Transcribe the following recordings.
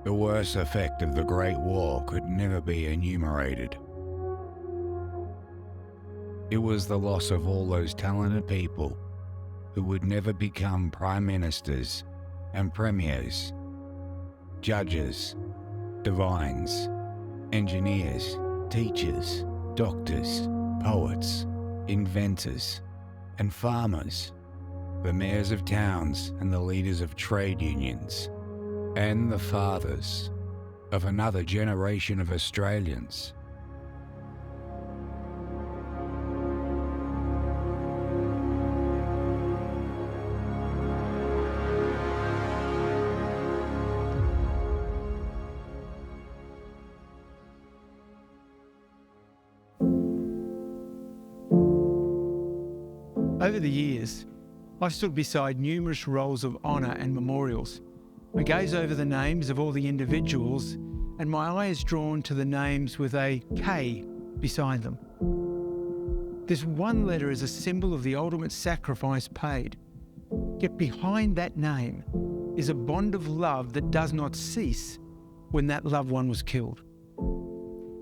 The worst effect of the Great War could never be enumerated. It was the loss of all those talented people who would never become prime ministers and premiers, judges, divines, engineers, teachers, doctors, poets, inventors, and farmers, the mayors of towns and the leaders of trade unions, and the fathers of another generation of Australians. Over the years, I've stood beside numerous rolls of honour and memorials. I gaze over the names of all the individuals, and my eye is drawn to the names with a K beside them. This one letter is a symbol of the ultimate sacrifice paid. Yet behind that name is a bond of love that does not cease when that loved one was killed.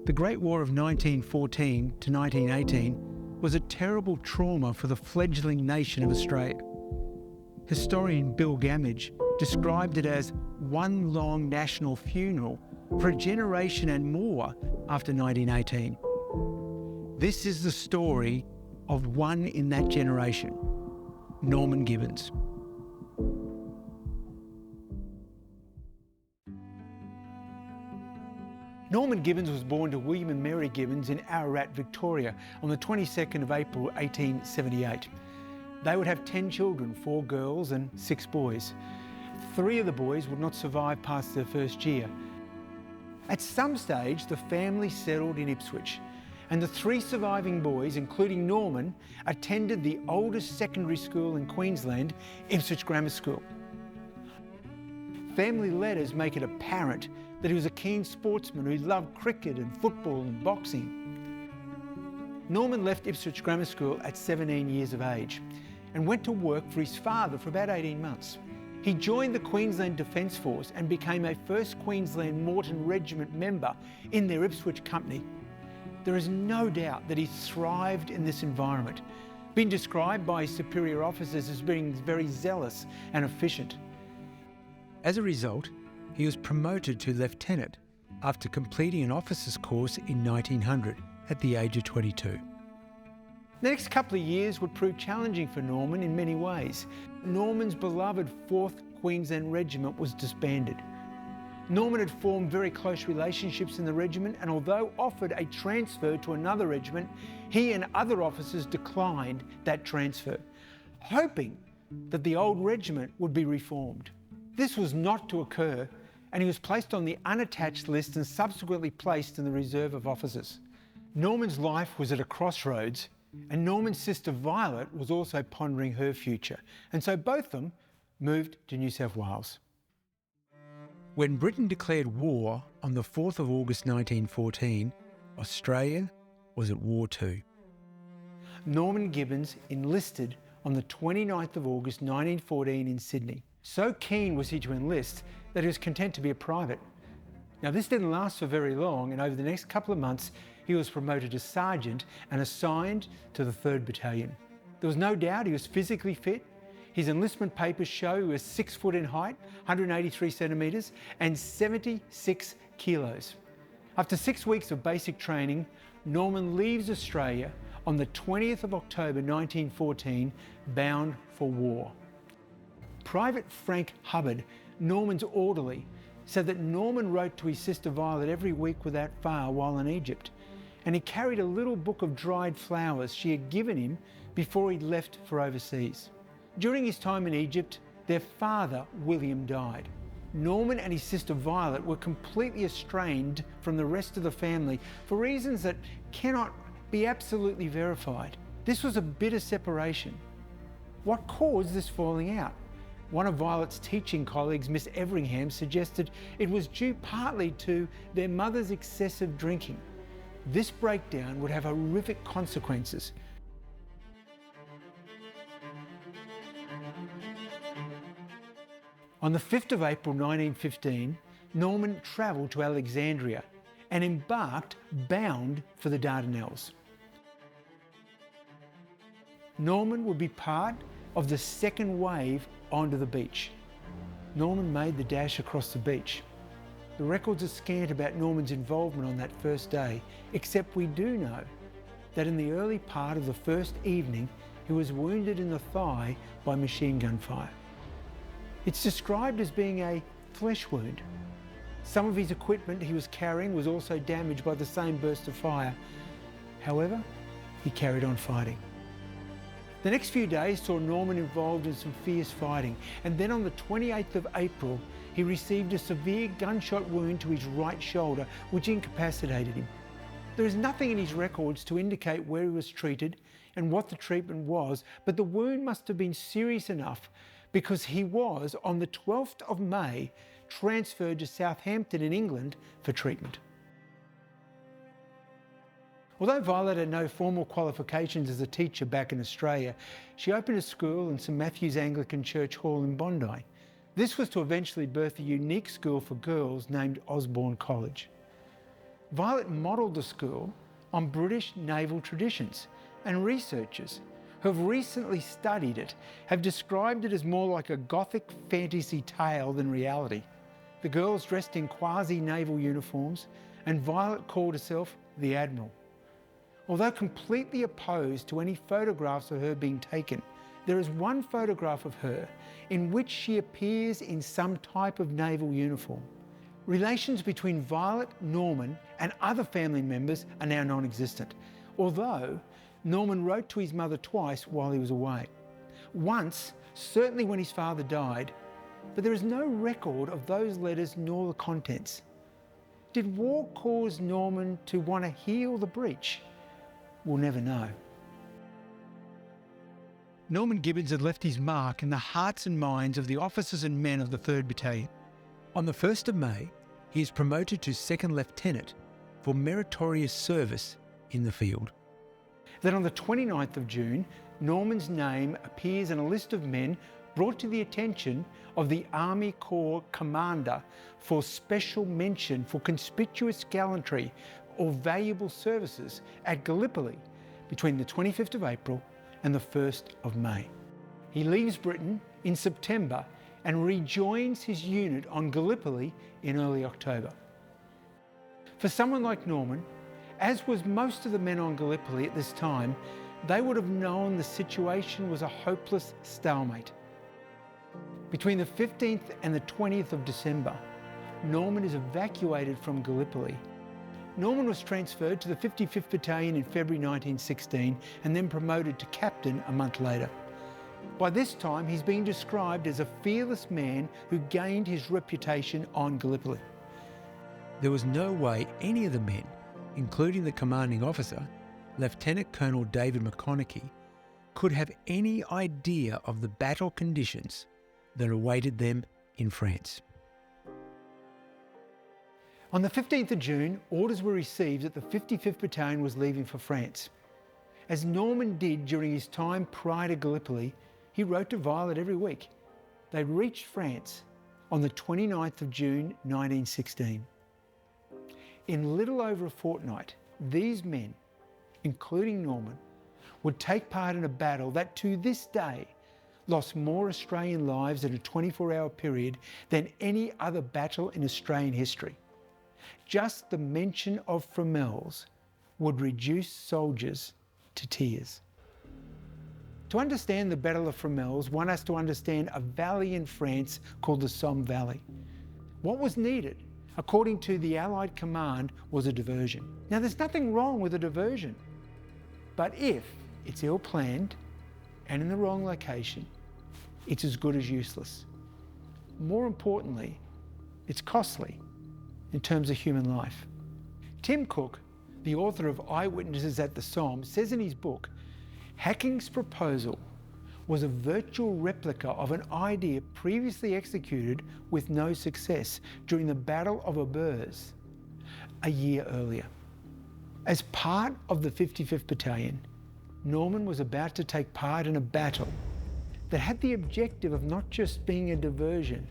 The Great War of 1914 to 1918 was a terrible trauma for the fledgling nation of Australia. Historian Bill Gamage described it as one long national funeral for a generation and more after 1918. This is the story of one in that generation, Norman Gibbons. Norman Gibbons was born to William and Mary Gibbons in Ararat, Victoria on the 22nd of April 1878. They would have 10 children, 4 girls and 6 boys. 3 of the boys would not survive past their first year. At some stage, the family settled in Ipswich, and the 3 surviving boys, including Norman, attended the oldest secondary school in Queensland, Ipswich Grammar School. Family letters make it apparent that he was a keen sportsman who loved cricket and football and boxing. Norman left Ipswich Grammar School at 17 years of age and went to work for his father for about 18 months. He joined the Queensland Defence Force and became a 1st Queensland Morton Regiment member in their Ipswich company. There is no doubt that he thrived in this environment, being described by his superior officers as being very zealous and efficient. As a result, he was promoted to lieutenant after completing an officer's course in 1900 at the age of 22. The next couple of years would prove challenging for Norman in many ways. Norman's beloved 4th Queensland Regiment was disbanded. Norman had formed very close relationships in the regiment, and although offered a transfer to another regiment, he and other officers declined that transfer, hoping that the old regiment would be reformed. This was not to occur, and he was placed on the unattached list and subsequently placed in the reserve of officers. Norman's life was at a crossroads, and Norman's sister Violet was also pondering her future, and so both of them moved to New South Wales. When Britain declared war on the 4th of August 1914, Australia was at war too. Norman Gibbons enlisted on the 29th of August 1914 in Sydney. So keen was he to enlist that he was content to be a private. Now this didn't last for very long, and over the next couple of months he was promoted to sergeant and assigned to the 3rd Battalion. There was no doubt he was physically fit. His enlistment papers show he was 6 foot in height, 183 centimetres and 76 kilos. After 6 weeks of basic training, Norman leaves Australia on the 20th of October 1914, bound for war. Private Frank Hubbard, Norman's orderly, said that Norman wrote to his sister Violet every week without fail while in Egypt, and he carried a little book of dried flowers she had given him before he left for overseas. During his time in Egypt, their father, William, died. Norman and his sister Violet were completely estranged from the rest of the family for reasons that cannot be absolutely verified. This was a bitter separation. What caused this falling out? One of Violet's teaching colleagues, Miss Everingham, suggested it was due partly to their mother's excessive drinking. This breakdown would have horrific consequences. On the 5th of April 1915, Norman travelled to Alexandria and embarked bound for the Dardanelles. Norman would be part of the second wave onto the beach. Norman made the dash across the beach. The records are scant about Norman's involvement on that first day, except we do know that in the early part of the first evening, he was wounded in the thigh by machine gun fire. It's described as being a flesh wound. Some of his equipment he was carrying was also damaged by the same burst of fire. However, he carried on fighting. The next few days saw Norman involved in some fierce fighting, and then on the 28th of April, he received a severe gunshot wound to his right shoulder, which incapacitated him. There is nothing in his records to indicate where he was treated and what the treatment was, but the wound must have been serious enough because he was, on the 12th of May, transferred to Southampton in England for treatment. Although Violet had no formal qualifications as a teacher back in Australia, she opened a school in St Matthew's Anglican Church Hall in Bondi. This was to eventually birth a unique school for girls named Osborne College. Violet modelled the school on British naval traditions, and researchers who have recently studied it have described it as more like a Gothic fantasy tale than reality. The girls dressed in quasi-naval uniforms, and Violet called herself the Admiral. Although completely opposed to any photographs of her being taken, there is one photograph of her in which she appears in some type of naval uniform. Relations between Violet, Norman, and other family members are now non-existent, although Norman wrote to his mother twice while he was away. Once, certainly when his father died, but there is no record of those letters nor the contents. Did war cause Norman to want to heal the breach? We'll never know. Norman Gibbons had left his mark in the hearts and minds of the officers and men of the 3rd Battalion. On the 1st of May, he is promoted to 2nd Lieutenant for meritorious service in the field. Then on the 29th of June, Norman's name appears in a list of men brought to the attention of the Army Corps Commander for special mention for conspicuous gallantry or valuable services at Gallipoli between the 25th of April and the 1st of May. He leaves Britain in September and rejoins his unit on Gallipoli in early October. For someone like Norman, as was most of the men on Gallipoli at this time, they would have known the situation was a hopeless stalemate. Between the 15th and the 20th of December, Norman is evacuated from Gallipoli. Norman was transferred to the 55th Battalion in February 1916 and then promoted to captain a month later. By this time, he's being described as a fearless man who gained his reputation on Gallipoli. There was no way any of the men, including the commanding officer, Lieutenant Colonel David McConaughey, could have any idea of the battle conditions that awaited them in France. On the 15th of June, orders were received that the 55th Battalion was leaving for France. As Norman did during his time prior to Gallipoli, he wrote to Violet every week. They reached France on the 29th of June 1916. In little over a fortnight, these men, including Norman, would take part in a battle that to this day lost more Australian lives in a 24-hour period than any other battle in Australian history. Just the mention of Fromelles would reduce soldiers to tears. To understand the Battle of Fromelles, one has to understand a valley in France called the Somme Valley. What was needed, according to the Allied command, was a diversion. Now, there's nothing wrong with a diversion, but if it's ill-planned and in the wrong location, it's as good as useless. More importantly, it's costly in terms of human life. Tim Cook, the author of Eyewitnesses at the Somme, says in his book, Hacking's proposal was a virtual replica of an idea previously executed with no success during the Battle of Fromelles a year earlier. As part of the 55th Battalion, Norman was about to take part in a battle that had the objective of not just being a diversion,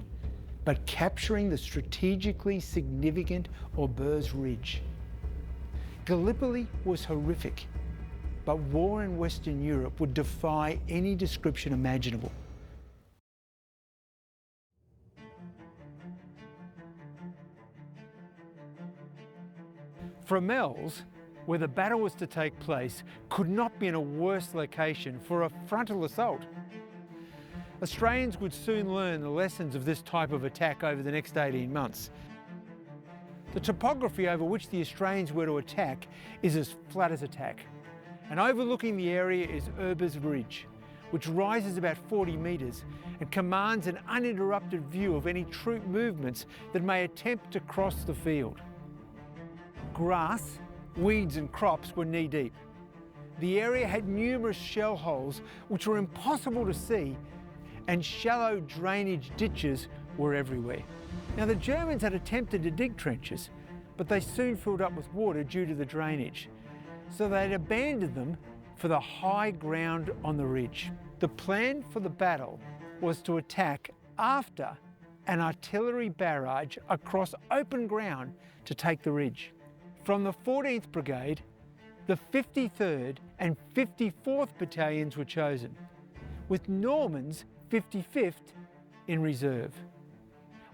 but capturing the strategically significant Aubers Ridge. Gallipoli was horrific, but war in Western Europe would defy any description imaginable. Fromelles, where the battle was to take place, could not be in a worse location for a frontal assault. Australians would soon learn the lessons of this type of attack over the next 18 months. The topography over which the Australians were to attack is as flat as a tack, and overlooking the area is Aubers Ridge, which rises about 40 metres and commands an uninterrupted view of any troop movements that may attempt to cross the field. Grass, weeds and crops were knee-deep. The area had numerous shell holes which were impossible to see, and shallow drainage ditches were everywhere. Now, the Germans had attempted to dig trenches, but they soon filled up with water due to the drainage, so they'd abandoned them for the high ground on the ridge. The plan for the battle was to attack after an artillery barrage across open ground to take the ridge. From the 14th Brigade, the 53rd and 54th Battalions were chosen, with Norman's 55th in reserve.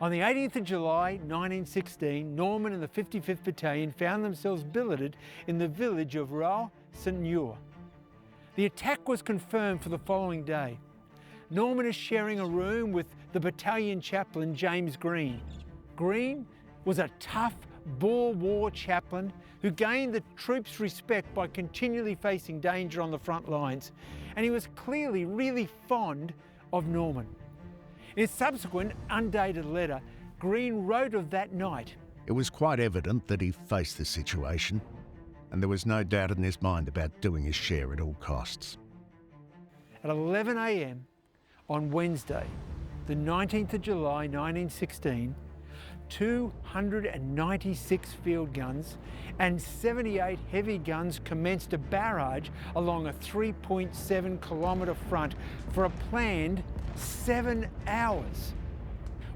On the 18th of July 1916, Norman and the 55th Battalion found themselves billeted in the village of Vale. The attack was confirmed for the following day. Norman is sharing a room with the battalion chaplain James Green. Green was a tough Boer War chaplain who gained the troops' respect by continually facing danger on the front lines, and he was clearly really fond of Norman. In a subsequent, undated letter, Green wrote of that night. It was quite evident that he faced the situation, and there was no doubt in his mind about doing his share at all costs. At 11 a.m. on Wednesday, the 19th of July 1916, 296 field guns and 78 heavy guns commenced a barrage along a 3.7 kilometre front for a planned 7 hours.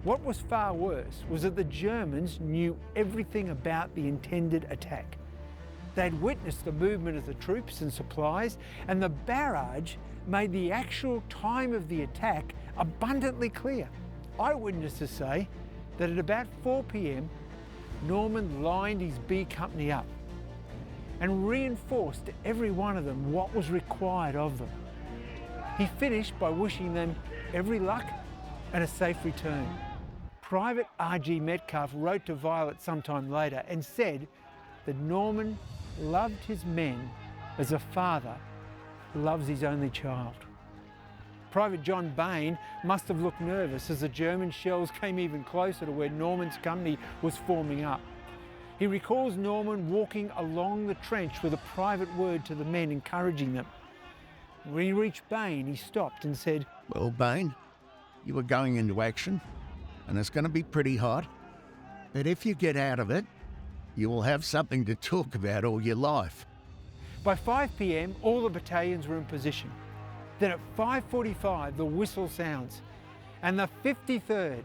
What was far worse was that the Germans knew everything about the intended attack. They'd witnessed the movement of the troops and supplies, and the barrage made the actual time of the attack abundantly clear. Eyewitnesses say that at about 4 p.m, Norman lined his B Company up and reinforced to every one of them what was required of them. He finished by wishing them every luck and a safe return. Private R.G. Metcalf wrote to Violet sometime later and said that Norman loved his men as a father loves his only child. Private John Bain must have looked nervous as the German shells came even closer to where Norman's company was forming up. He recalls Norman walking along the trench with a private word to the men, encouraging them. When he reached Bain, he stopped and said, "Well, Bain, you were going into action, and it's going to be pretty hot, but if you get out of it, you will have something to talk about all your life." By 5 p.m, all the battalions were in position. Then at 5:45, the whistle sounds, and the 53rd,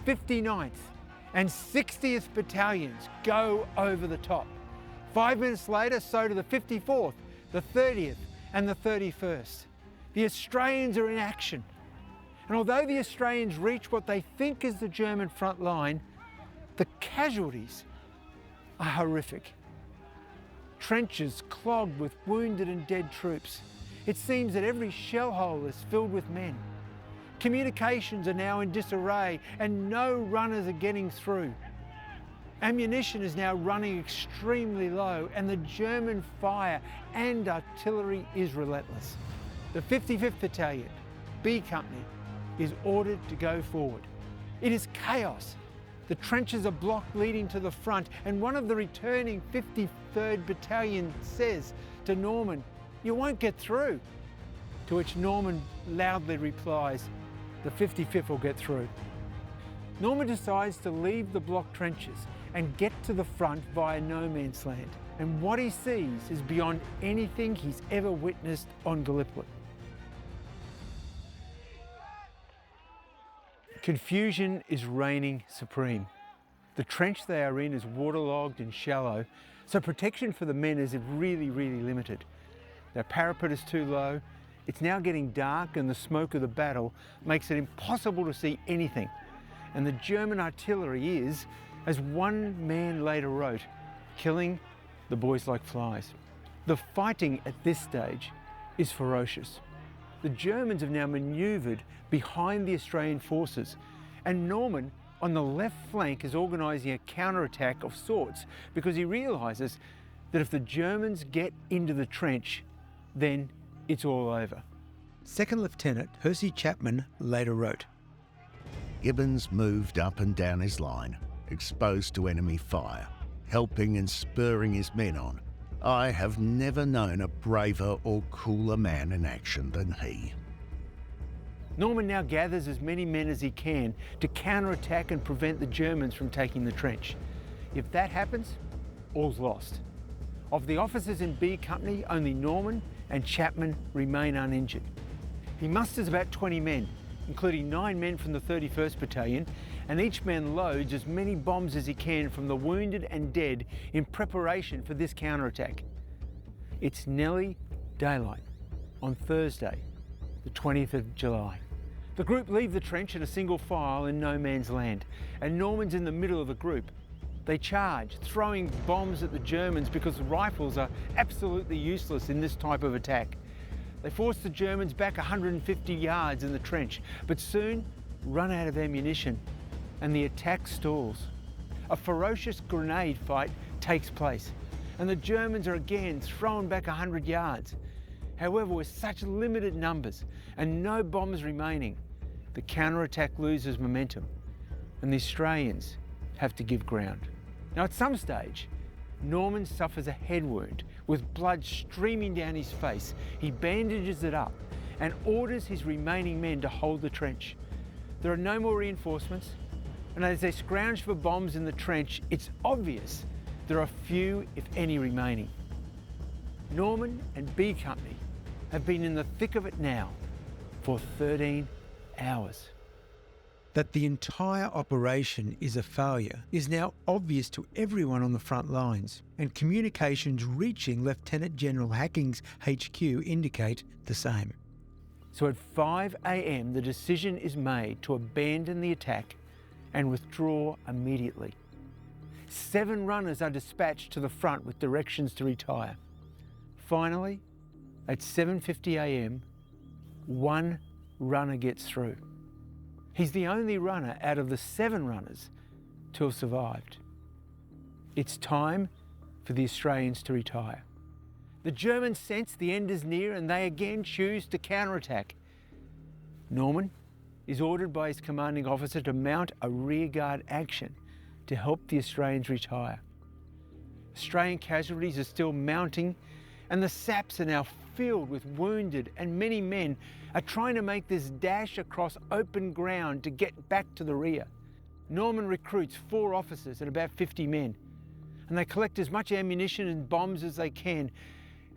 59th, and 60th Battalions go over the top. 5 minutes later, so do the 54th, the 30th, and the 31st. The Australians are in action. And although the Australians reach what they think is the German front line, the casualties are horrific. Trenches clogged with wounded and dead troops. It seems that every shell hole is filled with men. Communications are now in disarray and no runners are getting through. Ammunition is now running extremely low and the German fire and artillery is relentless. The 55th Battalion, B Company, is ordered to go forward. It is chaos. The trenches are blocked leading to the front, and one of the returning 53rd Battalion says to Norman, "You won't get through." To which Norman loudly replies, "The 55th will get through." Norman decides to leave the blocked trenches and get to the front via no man's land. And what he sees is beyond anything he's ever witnessed on Gallipoli. Confusion is reigning supreme. The trench they are in is waterlogged and shallow, so protection for the men is really limited. Their parapet is too low, it's now getting dark, and the smoke of the battle makes it impossible to see anything. And the German artillery is, as one man later wrote, killing the boys like flies. The fighting at this stage is ferocious. The Germans have now manoeuvred behind the Australian forces, and Norman on the left flank is organising a counterattack of sorts because he realises that if the Germans get into the trench, then it's all over. Second Lieutenant Percy Chapman later wrote, Gibbons moved up and down his line, exposed to enemy fire, helping and spurring his men on. I have never known a braver or cooler man in action than he. Norman now gathers as many men as he can to counterattack and prevent the Germans from taking the trench. If that happens, all's lost. Of the officers in B Company, only Norman and Chapman remain uninjured. He musters about 20 men, including 9 men from the 31st Battalion, and each man loads as many bombs as he can from the wounded and dead in preparation for this counterattack. It's nearly daylight on Thursday, the 20th of July. The group leave the trench in a single file in no man's land, and Norman's in the middle of the group. They charge, throwing bombs at the Germans because rifles are absolutely useless in this type of attack. They force the Germans back 150 yards in the trench, but soon run out of ammunition, and the attack stalls. A ferocious grenade fight takes place, and the Germans are again thrown back 100 yards. However, with such limited numbers and no bombs remaining, the counterattack loses momentum, and the Australians have to give ground. Now, at some stage, Norman suffers a head wound with blood streaming down his face. He bandages it up and orders his remaining men to hold the trench. There are no more reinforcements, and as they scrounge for bombs in the trench, it's obvious there are few, if any, remaining. Norman and B Company have been in the thick of it now for 13 hours. That the entire operation is a failure is now obvious to everyone on the front lines, and communications reaching Lieutenant General Hacking's HQ indicate the same. So at 5 a.m, the decision is made to abandon the attack and withdraw immediately. 7 runners are dispatched to the front with directions to retire. Finally, at 7:50 a.m, 1 runner gets through. He's the only runner out of the 7 runners to have survived. It's time for the Australians to retire. The Germans sense the end is near, and they again choose to counterattack. Norman is ordered by his commanding officer to mount a rearguard action to help the Australians retire. Australian casualties are still mounting, and the saps are now filled with wounded, and many men are trying to make this dash across open ground to get back to the rear. Norman recruits 4 officers and about 50 men, and they collect as much ammunition and bombs as they can,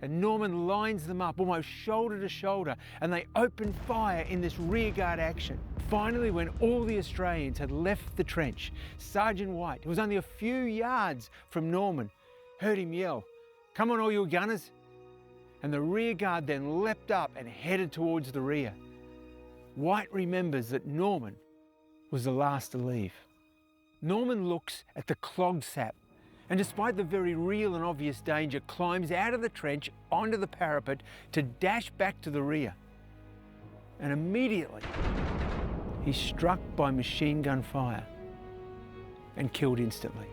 and Norman lines them up almost shoulder to shoulder, and they open fire in this rearguard action. Finally, when all the Australians had left the trench, Sergeant White, who was only a few yards from Norman, heard him yell, "Come on, all you gunners!" And the rearguard then leapt up and headed towards the rear. White remembers that Norman was the last to leave. Norman looks at the clogged sap, and despite the very real and obvious danger, climbs out of the trench onto the parapet to dash back to the rear. And immediately, he's struck by machine gun fire and killed instantly.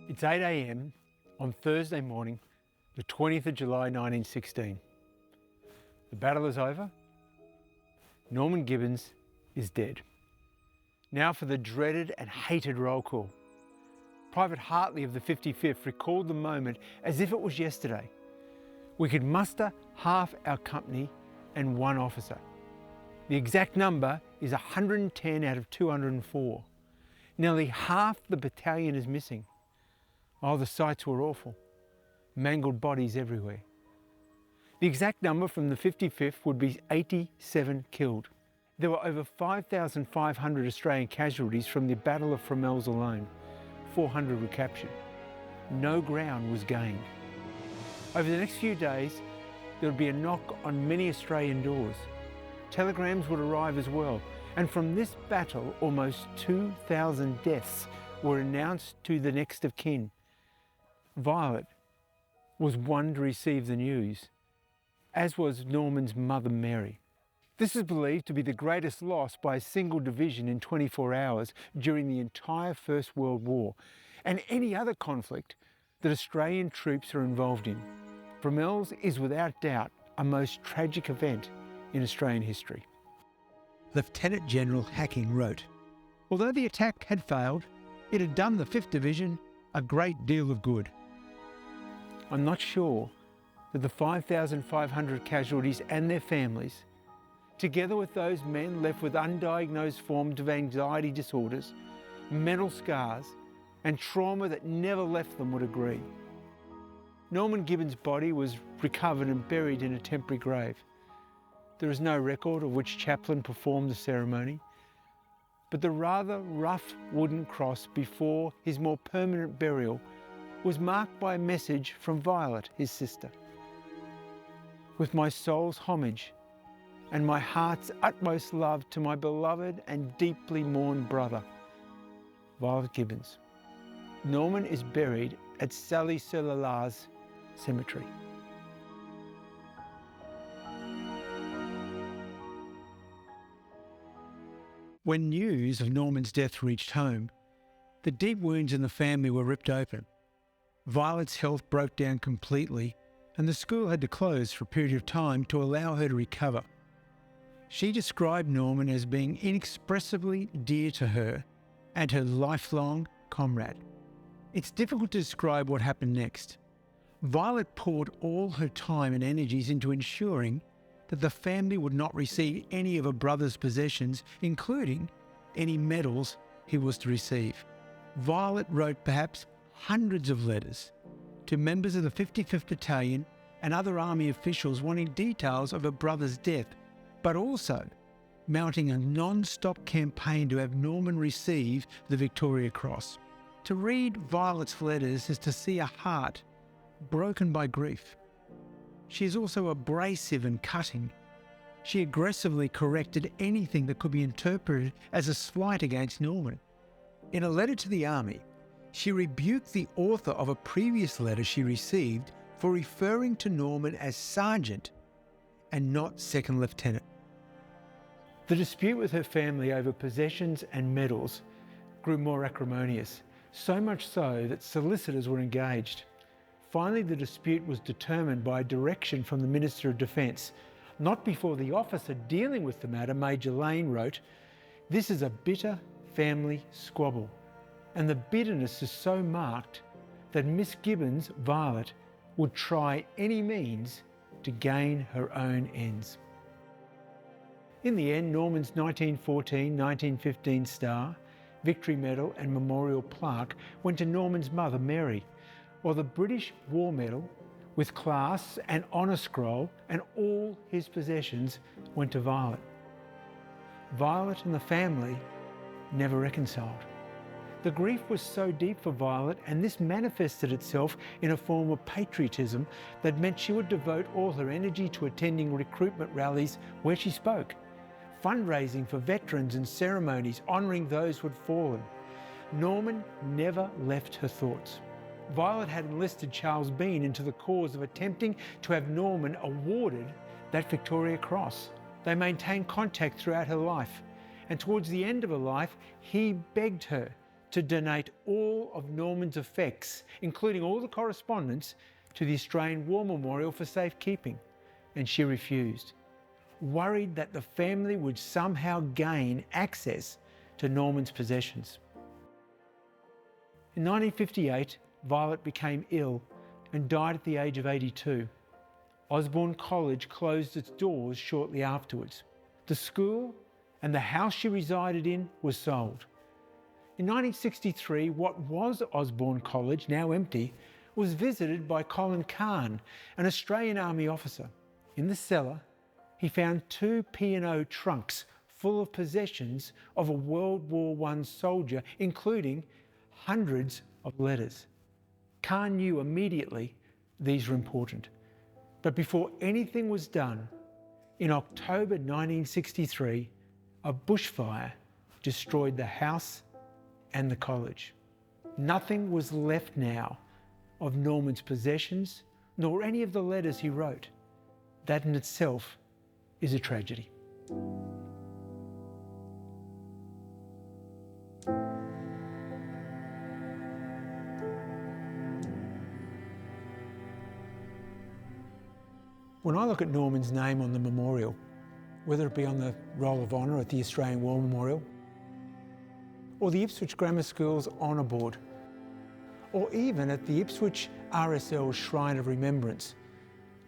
It's 8 a.m. on Thursday morning, the 20th of July 1916. The battle is over. Norman Gibbons is dead. Now for the dreaded and hated roll call. Private Hartley of the 55th recalled the moment as if it was yesterday. We could muster half our company and 1 officer. The exact number is 110 out of 204. Nearly half the battalion is missing. Oh, the sights were awful. Mangled bodies everywhere. The exact number from the 55th would be 87 killed. There were over 5,500 Australian casualties from the Battle of Fromelles alone. 400 were captured. No ground was gained. Over the next few days, there would be a knock on many Australian doors. Telegrams would arrive as well, and from this battle, almost 2,000 deaths were announced to the next of kin. Violet was one to receive the news, as was Norman's mother Mary. This is believed to be the greatest loss by a single division in 24 hours during the entire First World War, and any other conflict that Australian troops are involved in. Fromelles is without doubt a most tragic event in Australian history. Lieutenant General Hacking wrote, "Although the attack had failed, it had done the 5th Division a great deal of good." I'm not sure that the 5,500 casualties and their families, together with those men left with undiagnosed forms of anxiety disorders, mental scars, and trauma that never left them, would agree. Norman Gibbons' body was recovered and buried in a temporary grave. There is no record of which chaplain performed the ceremony, but the rather rough wooden cross before his more permanent burial was marked by a message from Violet, his sister. "With my soul's homage and my heart's utmost love to my beloved and deeply mourned brother, Violet Gibbons." Norman is buried at Sally-sur-le-Lars Cemetery. When news of Norman's death reached home, the deep wounds in the family were ripped open. Violet's health broke down completely, and the school had to close for a period of time to allow her to recover. She described Norman as being inexpressibly dear to her and her lifelong comrade. It's difficult to describe what happened next. Violet poured all her time and energies into ensuring that the family would not receive any of her brother's possessions, including any medals he was to receive. Violet wrote perhaps hundreds of letters to members of the 55th Battalion and other army officials wanting details of her brother's death, but also mounting a non-stop campaign to have Norman receive the Victoria Cross. To read Violet's letters is to see a heart broken by grief. She is also abrasive and cutting. She aggressively corrected anything that could be interpreted as a slight against Norman. In a letter to the army, she rebuked the author of a previous letter she received for referring to Norman as Sergeant and not Second Lieutenant. The dispute with her family over possessions and medals grew more acrimonious, so much so that solicitors were engaged. Finally, the dispute was determined by a direction from the Minister of Defence. Not before the officer dealing with the matter, Major Lane, wrote, "This is a bitter family squabble, and the bitterness is so marked that Miss Gibbons, Violet, would try any means to gain her own ends." In the end, Norman's 1914-1915 Star, Victory Medal and Memorial Plaque went to Norman's mother, Mary, while the British War Medal with clasps and honour scroll and all his possessions went to Violet. Violet and the family never reconciled. The grief was so deep for Violet, and this manifested itself in a form of patriotism that meant she would devote all her energy to attending recruitment rallies where she spoke, fundraising for veterans and ceremonies honouring those who had fallen. Norman never left her thoughts. Violet had enlisted Charles Bean into the cause of attempting to have Norman awarded that Victoria Cross. They maintained contact throughout her life, and towards the end of her life, he begged her to donate all of Norman's effects, including all the correspondence, to the Australian War Memorial for safekeeping, and she refused, worried that the family would somehow gain access to Norman's possessions. In 1958, Violet became ill and died at the age of 82. Osborne College closed its doors shortly afterwards. The school and the house she resided in was sold. In 1963, what was Osborne College, now empty, was visited by Colin Kahn, an Australian Army officer. In the cellar, he found 2 P&O trunks full of possessions of a World War I soldier, including hundreds of letters. Khan knew immediately these were important. But before anything was done, in October 1963, a bushfire destroyed the house and the college. Nothing was left now of Norman's possessions, nor any of the letters he wrote. That in itself is a tragedy. When I look at Norman's name on the memorial, whether it be on the Roll of Honour at the Australian War Memorial, or the Ipswich Grammar School's Honour Board, or even at the Ipswich RSL's Shrine of Remembrance,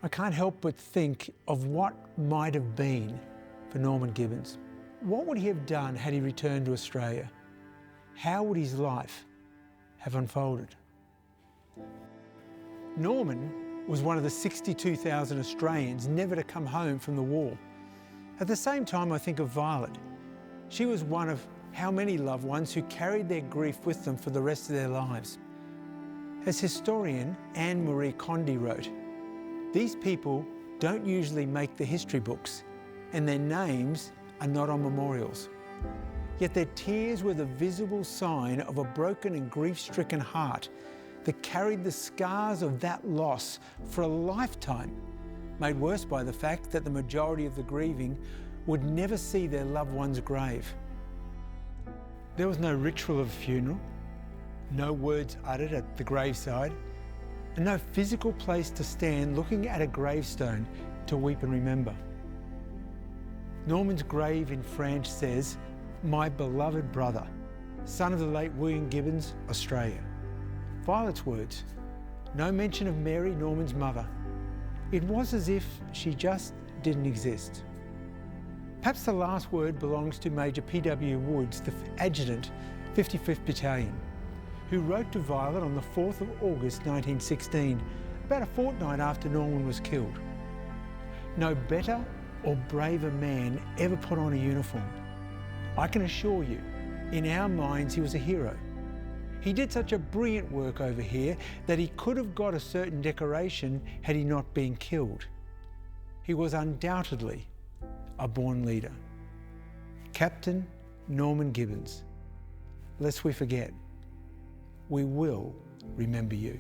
I can't help but think of what might have been for Norman Gibbons. What would he have done had he returned to Australia? How would his life have unfolded? Norman was one of the 62,000 Australians never to come home from the war. At the same time, I think of Vale. She was one of how many loved ones who carried their grief with them for the rest of their lives. As historian Anne-Marie Condy wrote, these people don't usually make the history books, and their names are not on memorials. Yet their tears were the visible sign of a broken and grief-stricken heart that carried the scars of that loss for a lifetime, made worse by the fact that the majority of the grieving would never see their loved one's grave. There was no ritual of a funeral, no words uttered at the graveside, and no physical place to stand looking at a gravestone to weep and remember. Norman's grave in French says, "My beloved brother, son of the late William Gibbons, Australia." Violet's words, no mention of Mary, Norman's mother. It was as if she just didn't exist. Perhaps the last word belongs to Major P.W. Woods, the adjutant, 55th Battalion, who wrote to Violet on the 4th of August 1916, about a fortnight after Norman was killed. No better or braver man ever put on a uniform. I can assure you, in our minds he was a hero. He did such a brilliant work over here that he could have got a certain decoration had he not been killed. He was undoubtedly a born leader. Captain Norman Gibbons. Lest we forget, we will remember you.